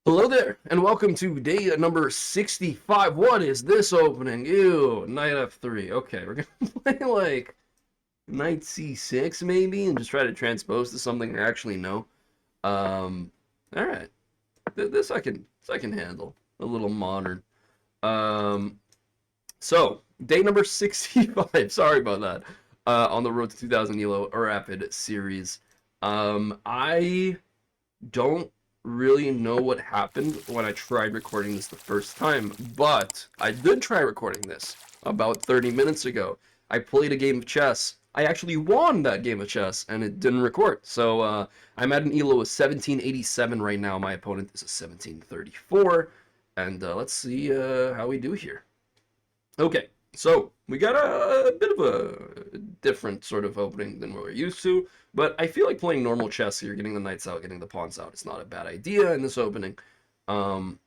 Hello there, and welcome to day number 65. What is this opening? Ew, knight f3. Okay, we're gonna play like knight c6 maybe, and just try to transpose to something I actually know. All right, this I can handle. A little modern. Um, so day number 65. Sorry about that. On the road to 2000 Elo Rapid series. I don't really know what happened when I tried recording this the first time, but I did try recording this about 30 minutes ago. I played a game of chess. I actually won that game of chess, and it didn't record. So I'm at an ELO of 1787 right now. My opponent is a 1734, and let's see how we do here. Okay, so we got a bit of a different sort of opening than what we're used to, but I feel like playing normal chess here, getting the knights out, getting the pawns out, it's not a bad idea in this opening. Um,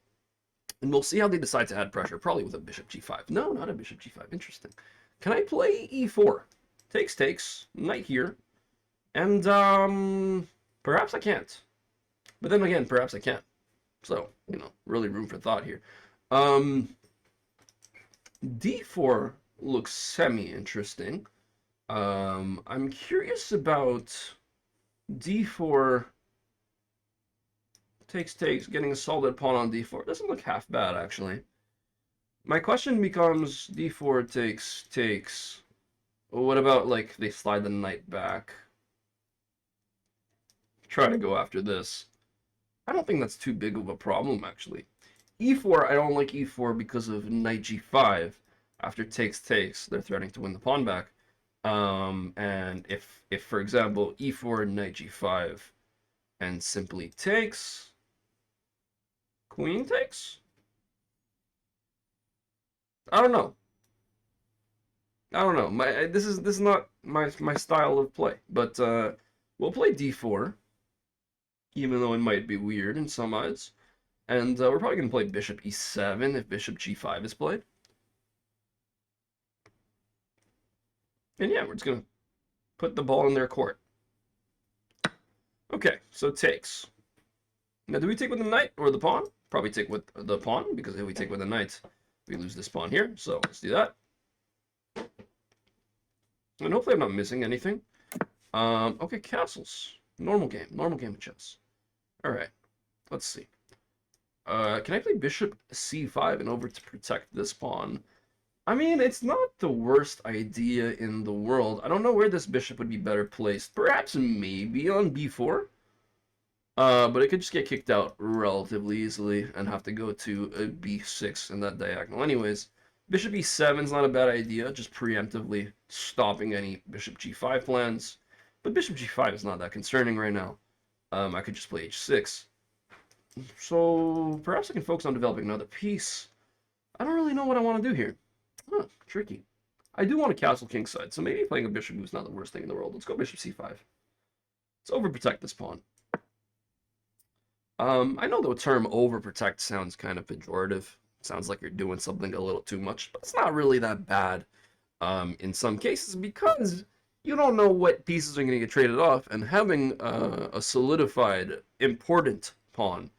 and we'll see how they decide to add pressure, probably with a bishop g5. No, not a bishop g5. Interesting. Can I play e4? Takes, knight here, and perhaps I can't. But then again, perhaps I can. So, really room for thought here. D4 looks semi-interesting. I'm curious about D4 takes, getting a solid pawn on D4. Doesn't look half bad, actually. My question becomes D4 takes. What about, like, they slide the knight back? Try to go after this. I don't think that's too big of a problem, actually. E4, I don't like E4 because of knight G5. After takes, they're threatening to win the pawn back. And if for example, E4, knight G5, and simply takes, queen takes? I don't know. I don't know. This is not my style of play. But we'll play D4, even though it might be weird in some eyes. And we're probably going to play bishop e7 if bishop g5 is played. And yeah, we're just going to put the ball in their court. Okay, so takes. Now, do we take with the knight or the pawn? Probably take with the pawn, because if we take with the knight, we lose this pawn here. So let's do that. And hopefully I'm not missing anything. Okay, castles. Normal game of chess. All right, let's see. Can I play bishop c5 in order to protect this pawn? I mean, it's not the worst idea in the world. I don't know where this bishop would be better placed. Perhaps maybe on b4. But it could just get kicked out relatively easily and have to go to a b6 in that diagonal. Anyways, bishop e7 is not a bad idea, just preemptively stopping any bishop g5 plans. But bishop g5 is not that concerning right now. I could just play h6. So perhaps I can focus on developing another piece. I don't really know what I want to do here. Huh, tricky. I do want a castle kingside, so maybe playing a bishop move is not the worst thing in the world. Let's go bishop c5. Let's overprotect this pawn. I know the term overprotect sounds kind of pejorative. Sounds like you're doing something a little too much, but it's not really that bad in some cases because you don't know what pieces are going to get traded off, and having a solidified, important pawn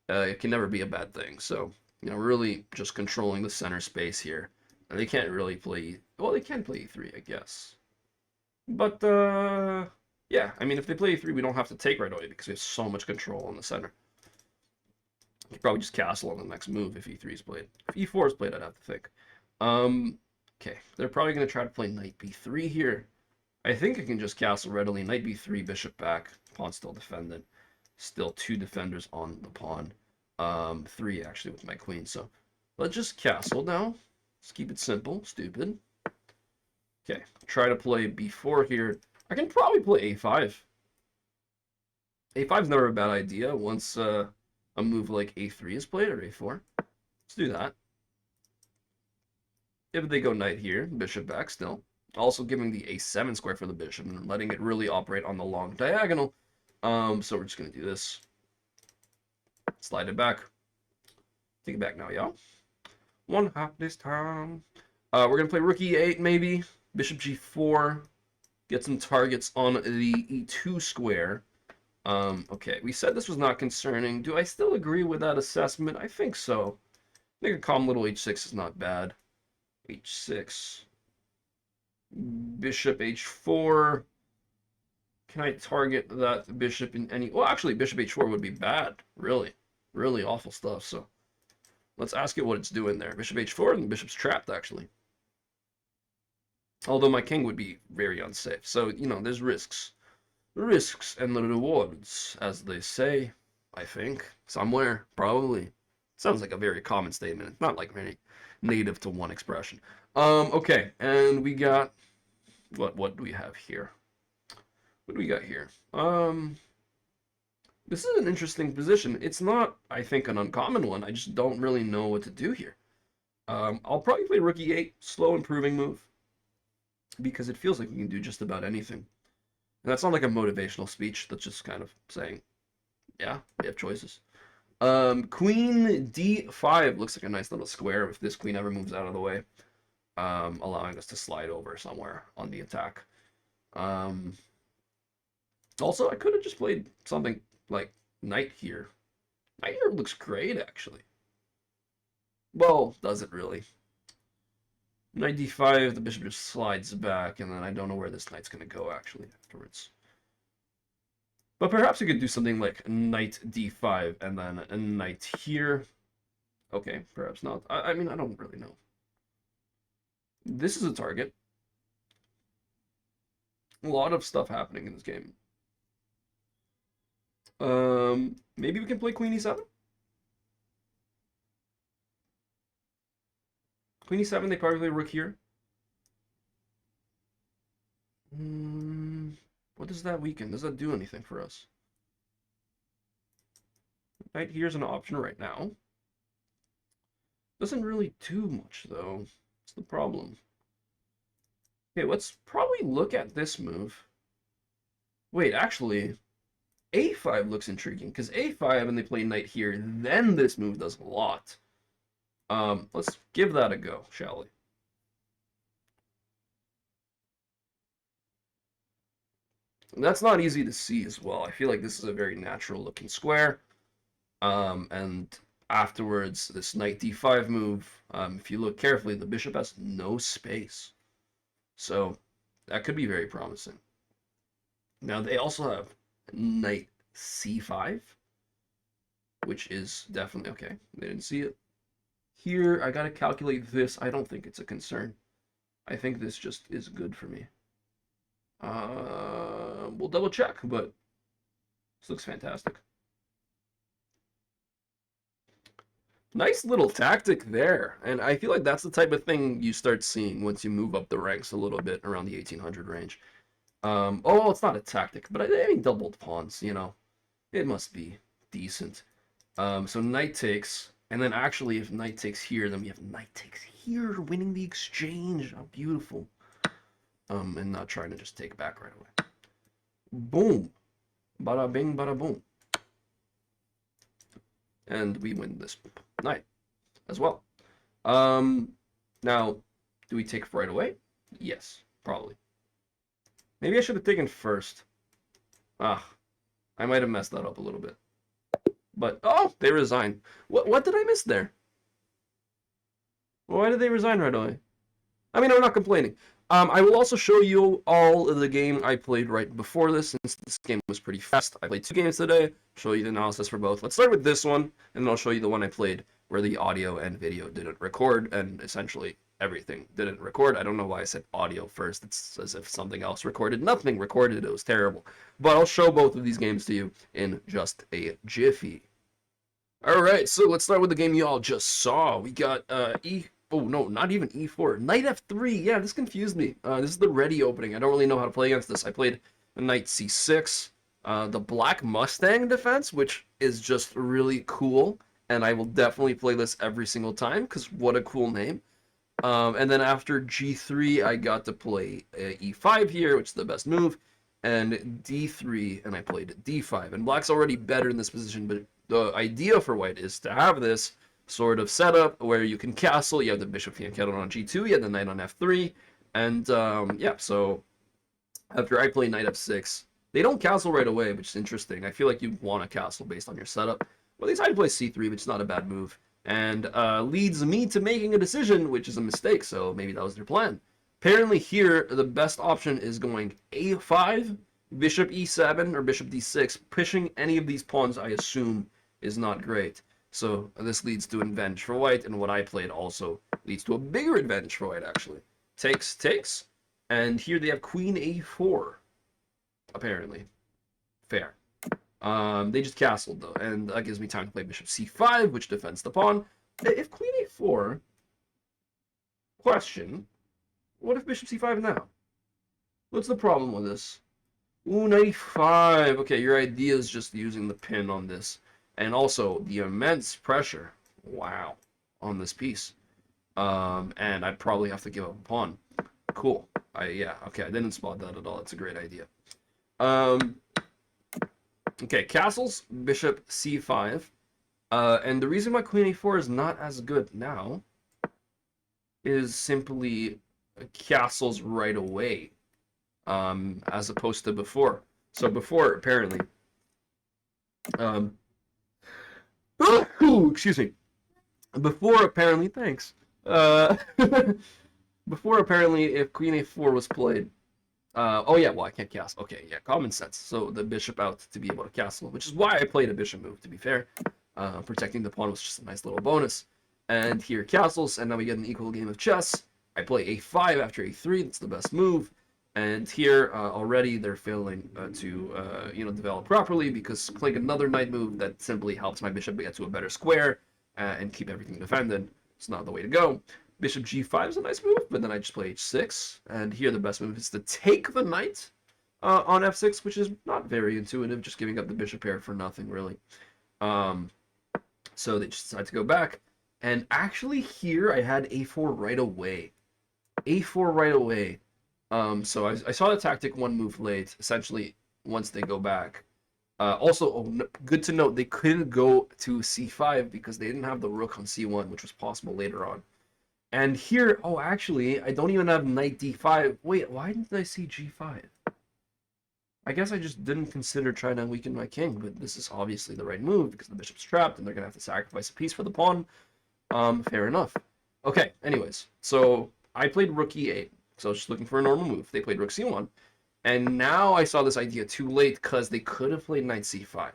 it can never be a bad thing. So, really just controlling the center space here. And they can't really play, well, they can play e3, I guess. But, yeah, I mean, if they play e3, we don't have to take right away because we have so much control on the center. You could probably just castle on the next move if e3 is played. If e4 is played, I'd have to think. Okay, they're probably going to try to play knight b3 here. I think I can just castle readily. Knight b3, bishop back, pawn still defended. Still two defenders on the pawn. Three actually with my queen. So let's just castle now. Let's keep it simple. Stupid. Okay, try to play b4 here. I can probably play a5. a5 is never a bad idea once a move like a3 is played, or a4. Let's do that. If they go knight here, bishop back still. Also giving the a7 square for the bishop and letting it really operate on the long diagonal. So we're just going to do this. Slide it back. Take it back now, y'all. One hop this time. We're going to play rook e8 maybe. Bishop g4. Get some targets on the e2 square. Okay, we said this was not concerning. Do I still agree with that assessment? I think so. I think a calm little h6 is not bad. h6. Bishop h4. Can I target that bishop in any... Well, actually, bishop h4 would be bad. Really. Really awful stuff, so... Let's ask it what it's doing there. Bishop h4, and the bishop's trapped, actually. Although my king would be very unsafe. So, you know, there's risks. Risks and the rewards, as they say, I think. Somewhere, probably. Sounds like a very common statement. It's not like very native to one expression. Okay, and we got... What do we have here? What do we got here? This is an interesting position. It's not, I think, an uncommon one. I just don't really know what to do here. I'll probably play rook e8, slow improving move, because it feels like we can do just about anything. And that's not like a motivational speech. That's just kind of saying, yeah, we have choices. Queen d5 looks like a nice little square if this queen ever moves out of the way, allowing us to slide over somewhere on the attack. Also, I could have just played something like knight here. Knight here looks great, actually. Well, does it really? Knight d5, the bishop just slides back, and then I don't know where this knight's going to go, actually, afterwards. But perhaps we could do something like knight d5, and then a knight here. Okay, perhaps not. I mean, I don't really know. This is a target. A lot of stuff happening in this game. Maybe we can play queen e7? Queen e7, they probably play rook here. What does that weaken? Does that do anything for us? Knight here's an option right now. Doesn't really do much, though. That's the problem. Okay, let's probably look at this move. Wait, actually, a5 looks intriguing, because a5, and they play knight here, then this move does a lot. Let's give that a go, shall we? And that's not easy to see as well. I feel like this is a very natural looking square. And afterwards, this knight d5 move, if you look carefully, the bishop has no space. So that could be very promising. Now they also have knight c5, which is definitely okay. They didn't see it. Here, I gotta calculate this. I don't think it's a concern. I think this just is good for me. We'll double check, but this looks fantastic. Nice little tactic there, and I feel like that's the type of thing you start seeing once you move up the ranks a little bit around the 1800 range. Oh, it's not a tactic, but I mean doubled pawns, you know. It must be decent. So knight takes, and then actually if knight takes here, then we have knight takes here, winning the exchange. How beautiful. And not trying to just take back right away. Boom. Bada bing, bada boom. And we win this knight as well. Now, do we take right away? Yes, probably. Maybe I should have taken first. I might have messed that up a little bit. But, oh, they resign. What did I miss there? Why did they resign right away? I mean, I'm not complaining. I will also show you all of the game I played right before this, since this game was pretty fast. I played 2 games today, show you the analysis for both. Let's start with this one, and then I'll show you the one I played where the audio and video didn't record, and essentially everything didn't record. I don't know why I said audio first. It's as if something else recorded. Nothing recorded. It was terrible. But I'll show both of these games to you in just a jiffy. Alright, so let's start with the game you all just saw. We got Oh, no, not even e4. Knight f3. Yeah, this confused me. This is the ready opening. I don't really know how to play against this. I played knight c6. The Black Mustang defense, which is just really cool. And I will definitely play this every single time, because what a cool name. And then after g3, I got to play e5 here, which is the best move. And d3, and I played d5. And black's already better in this position, but the idea for white is to have this sort of setup where you can castle. You have the bishop fianchetto on g2, you have the knight on f3, and yeah, so after I play knight f6, They don't castle right away, which is interesting. I feel like you'd want a castle based on your setup. Well, they decide to play c3, which is not a bad move, and leads me to making a decision, which is a mistake, so maybe that was their plan. Apparently here, the best option is going a5, bishop e7, or bishop d6. Pushing any of these pawns, I assume, is not great. So this leads to an advantage for white, and what I played also leads to a bigger advantage for white, actually. Takes, takes, and here they have queen a4, apparently. Fair. They just castled, though, and that gives me time to play bishop c5, which defends the pawn. If queen a4, question, what if bishop c5 now? What's the problem with this? Ooh, 95. Okay, your idea is just using the pin on this. And also, the immense pressure, wow, on this piece. And I'd probably have to give up a pawn. Cool. Yeah, okay, I didn't spot that at all. It's a great idea. Okay, castles, bishop c5. And the reason why queen a4 is not as good now is simply castles right away, as opposed to before. So before, apparently, excuse me. Before, apparently, thanks. Before, apparently, if queen a4 was played, oh yeah, well, I can't castle. Okay, yeah, common sense. So the bishop out to be able to castle, which is why I played a bishop move, to be fair. Protecting the pawn was just a nice little bonus. And here castles, and now we get an equal game of chess. I play a5 after a3, that's the best move. And here, already, they're failing to develop properly, because playing another knight move that simply helps my bishop get to a better square and keep everything defended. It's not the way to go. Bishop g5 is a nice move, but then I just play h6. And here the best move is to take the knight on f6, which is not very intuitive, just giving up the bishop pair for nothing, really. So they just decide to go back. And actually here I had a4 right away. a4 right away. So I saw the tactic one move late, essentially, once they go back. Also, good to note, they couldn't go to c5 because they didn't have the rook on c1, which was possible later on. And here, oh, actually, I don't even have knight d5. Wait, why didn't I see g5? I guess I just didn't consider trying to weaken my king, but this is obviously the right move because the bishop's trapped and they're going to have to sacrifice a piece for the pawn. Fair enough. Okay, anyways, so I played rook e8. So I was just looking for a normal move. They played rook c1. And now I saw this idea too late because they could have played knight c5.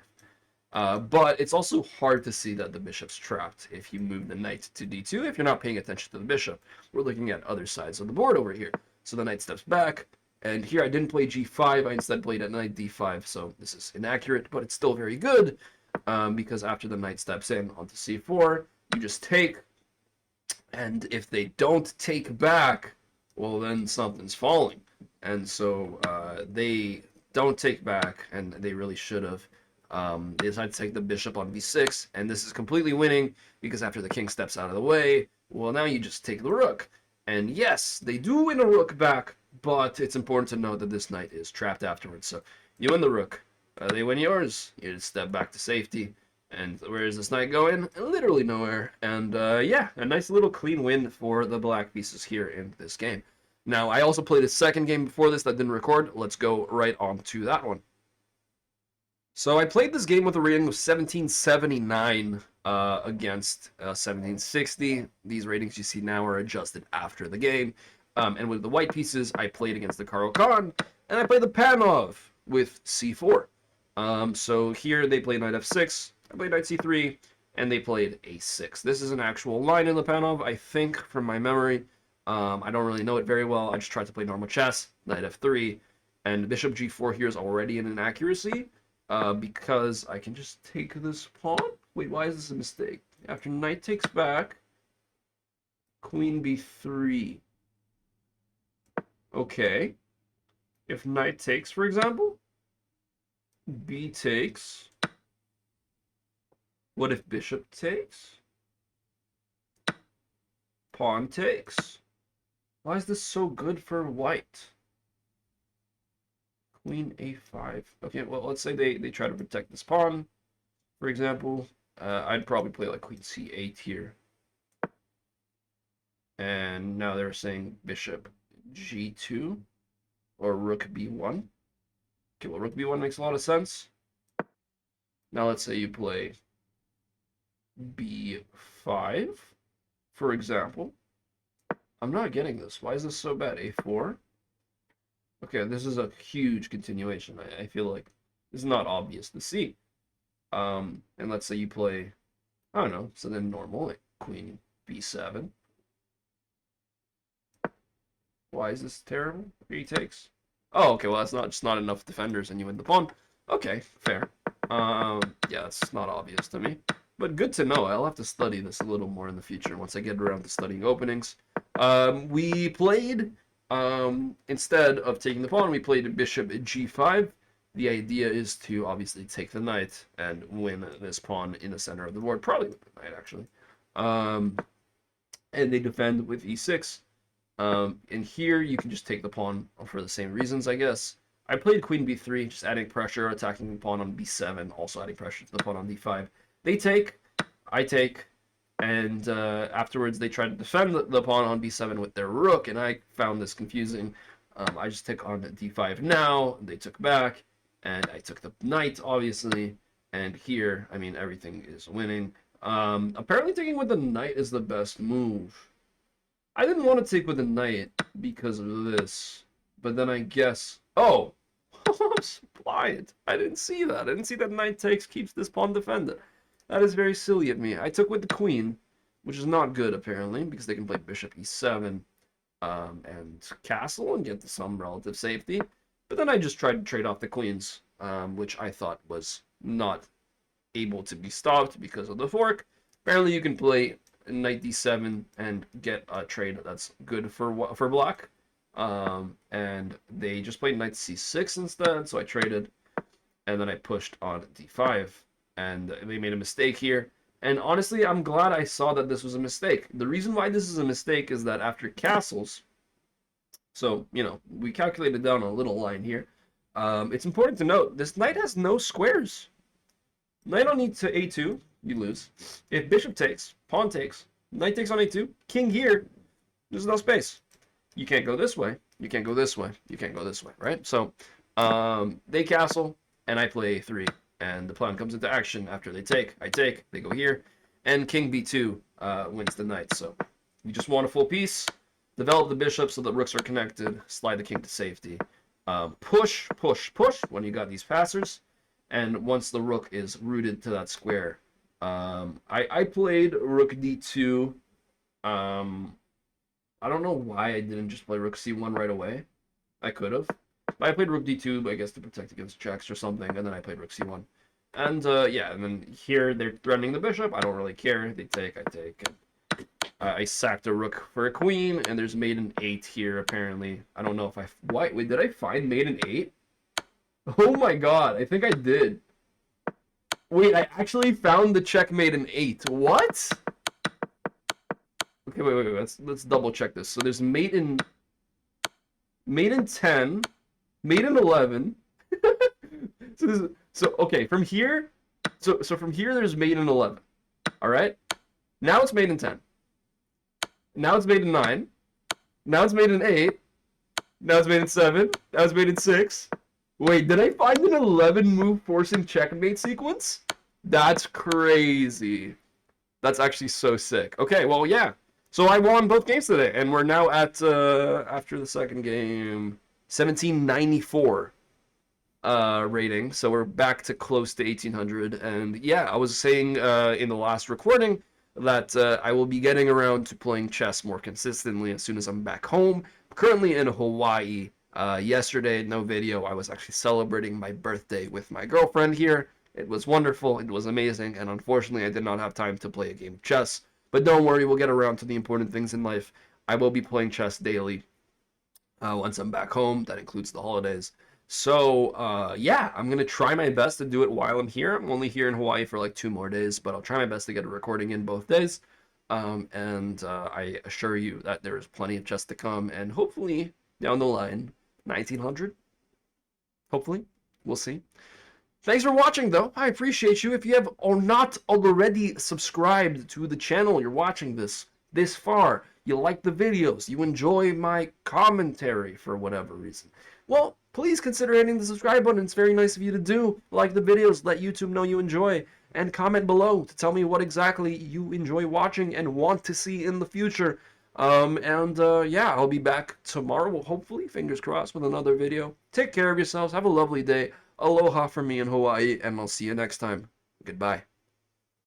But it's also hard to see that the bishop's trapped if you move the knight to d2 if you're not paying attention to the bishop. We're looking at other sides of the board over here. So the knight steps back. And here I didn't play g5. I instead played at knight d5. So this is inaccurate, but it's still very good. Because after the knight steps in onto c4, you just take. And if they don't take back, well, then something's falling. And so they don't take back, and they really should have. They decide to take the bishop on b6, and this is completely winning, because after the king steps out of the way, well, now you just take the rook. And yes, they do win a rook back, but it's important to note that this knight is trapped afterwards. So you win the rook, they win yours, you just step back to safety. And where is this knight going? Literally nowhere. And yeah, a nice little clean win for the black pieces here in this game. Now, I also played a second game before this that didn't record. Let's go right on to that one. So I played this game with a rating of 1779 against 1760. These ratings you see now are adjusted after the game. And with the white pieces, I played against the Caro-Kann, and I played the Panov with c4. So here they played knight f6, I played knight c3, and they played a6. This is an actual line in the Panov, I think, from my memory. I don't really know it very well. I just tried to play normal chess, knight f3, and bishop g4 here is already an inaccuracy, because I can just take this pawn. Wait, why is this a mistake? After knight takes back, queen b3. Okay. If knight takes, for example, b takes. What if bishop takes? Pawn takes. Why is this so good for white? Queen a5. Okay, well, let's say they try to protect this pawn, for example. I'd probably play like queen c8 here. And now they're saying bishop g2 or rook b1. Okay, well, rook b1 makes a lot of sense. Now let's say you play b5, for example. I'm not getting this. Why is this so bad? a4? Okay, this is a huge continuation. I feel like this is not obvious to see. And let's say you play, I don't know, so then normal, like queen b7. Why is this terrible? He takes. Oh, okay, well, that's not just not enough defenders and you win the pawn. Okay, fair. Yeah, it's not obvious to me. But good to know. I'll have to study this a little more in the future once I get around to studying openings. We played, instead of taking the pawn, we played bishop g5. The idea is to obviously take the knight and win this pawn in the center of the board. Probably with the knight, actually. And they defend with e6. And here you can just take the pawn for the same reasons, I guess. I played queen b3, just adding pressure, attacking the pawn on b7, also adding pressure to the pawn on d5. They take, I take, and afterwards they try to defend the pawn on b7 with their rook, and I found this confusing. I just took on d5 now, they took back, and I took the knight, obviously, and here, I mean, everything is winning. Apparently taking with the knight is the best move. I didn't want to take with the knight because of this, but then I guess... Oh! I'm blind. I didn't see that. I didn't see that knight takes keeps this pawn defended. That is very silly of me. I took with the queen, which is not good, apparently, because they can play bishop e7 and castle and get to some relative safety. But then I just tried to trade off the queens, which I thought was not able to be stopped because of the fork. Apparently you can play knight d7 and get a trade that's good for black. And they just played knight c6 instead, so I traded, and then I pushed on d5, and they made a mistake here. And honestly, I'm glad I saw that this was a mistake. The reason why this is a mistake is that after castles, so, you know, we calculated down a little line here. It's important to note, this knight has no squares. Knight on to a2, you lose. If bishop takes, pawn takes, knight takes on a2, king here, there's no space. You can't go this way, you can't go this way, you can't go this way, right? So, they castle, and I play a3, and the plan comes into action after they take. I take, they go here, and king b2 wins the knight. So, you just want a full piece, develop the bishop so the rooks are connected, slide the king to safety. Push, push, push when you got these passers, and once the rook is rooted to that square, I played rook d2. I don't know why I didn't just play rook c1 right away. I could have. But I played rook d2, I guess, to protect against checks or something, and then I played rook c1. And, yeah, and then here they're threatening the bishop. I don't really care. They take, I take. And, I sacked a rook for a queen, and there's mate an 8 here, apparently. I don't know if I... Wait, did I find mate an 8? Oh my god, I think I did. Wait, I actually found the checkmate in 8. What? Okay, wait. Let's double check this. So there's mate in 10, mate in 11. So okay, from here, so from here there's mate in 11. All right. Now it's mate in 10. Now it's mate in 9. Now it's mate in 8. Now it's mate in 7. Now it's mate in 6. Wait, did I find an 11 move forcing checkmate sequence? That's crazy. That's actually so sick. Okay, well, yeah. So I won both games today, and we're now at, after the second game, 1794 rating. So we're back to close to 1800. And yeah, I was saying in the last recording that I will be getting around to playing chess more consistently as soon as I'm back home. I'm currently in Hawaii. Yesterday, no video, I was actually celebrating my birthday with my girlfriend here. It was wonderful, it was amazing, and unfortunately I did not have time to play a game of chess. But don't worry, we'll get around to the important things in life. I will be playing chess daily once I'm back home. That includes the holidays. So, yeah, I'm going to try my best to do it while I'm here. I'm only here in Hawaii for like 2 more days, but I'll try my best to get a recording in both days. I assure you that there is plenty of chess to come, and hopefully, down the line, 1900? Hopefully. We'll see. Thanks for watching, though. I appreciate you. If you have or not already subscribed to the channel, you're watching this far, you like the videos, you enjoy my commentary for whatever reason, well, please consider hitting the subscribe button. It's very nice of you to do. Like the videos, let YouTube know you enjoy, and comment below to tell me what exactly you enjoy watching and want to see in the future. Yeah, I'll be back tomorrow, hopefully, fingers crossed, with another video. Take care of yourselves. Have a lovely day. Aloha from me in Hawaii, and I'll see you next time. Goodbye.